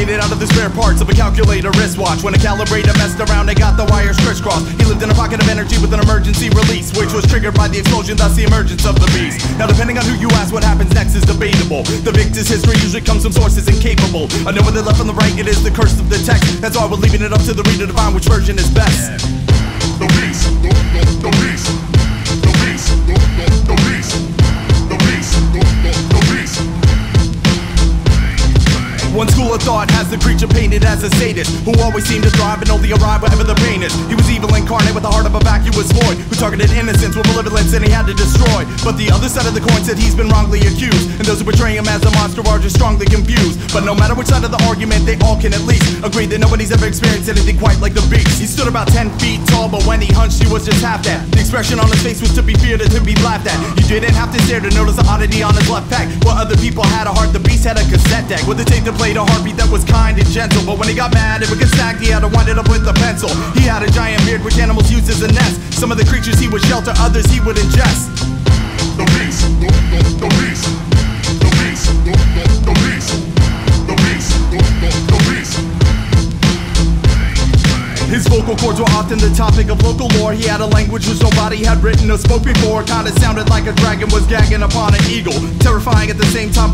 Made it out of the spare parts of a calculator wristwatch. When a calibrator messed around, it got the wires crisscrossed. He lived in a pocket of energy with an emergency release, which was triggered by the explosion, thus the emergence of the beast. Now depending on who you ask, what happens next is debatable. The victor's history usually comes from sources incapable. I know whether left from the right, it is the curse of the text. That's why we're leaving it up to the reader to find which version is best. The beast, the beast, the beast, the beast, the beast, the beast. One school of thought has the creature painted as a sadist, who always seemed to thrive and only arrive wherever the pain is. He was evil incarnate with the heart of a vacuous void, who targeted innocence with malevolence and he had to destroy. But the other side of the coin said he's been wrongly accused, and those who portray him as a monster are just strongly confused. But no matter which side of the argument, they all can at least agree that nobody's ever experienced anything quite like the beast. He stood about 10 feet tall, but when he hunched, he was just half that. The expression on his face was to be feared and to be laughed at. You didn't have to stare to notice the oddity on his left pack. While other people had a heart, the beast had a cassette deck with a tape that played a heartbeat that was kind and gentle. But when he got mad, it would get stacked, he had to wind it up with a pencil. He had a giant beard which animals used as a nest. Some of the creatures he would shelter, others he would ingest. The beast, the beast, the beast, the beast, the beast, the beast. His vocal cords were often the topic of local lore. He had a language which nobody had written or spoke before. Kinda sounded like a dragon was gagging upon an eagle, terrifying at the same time.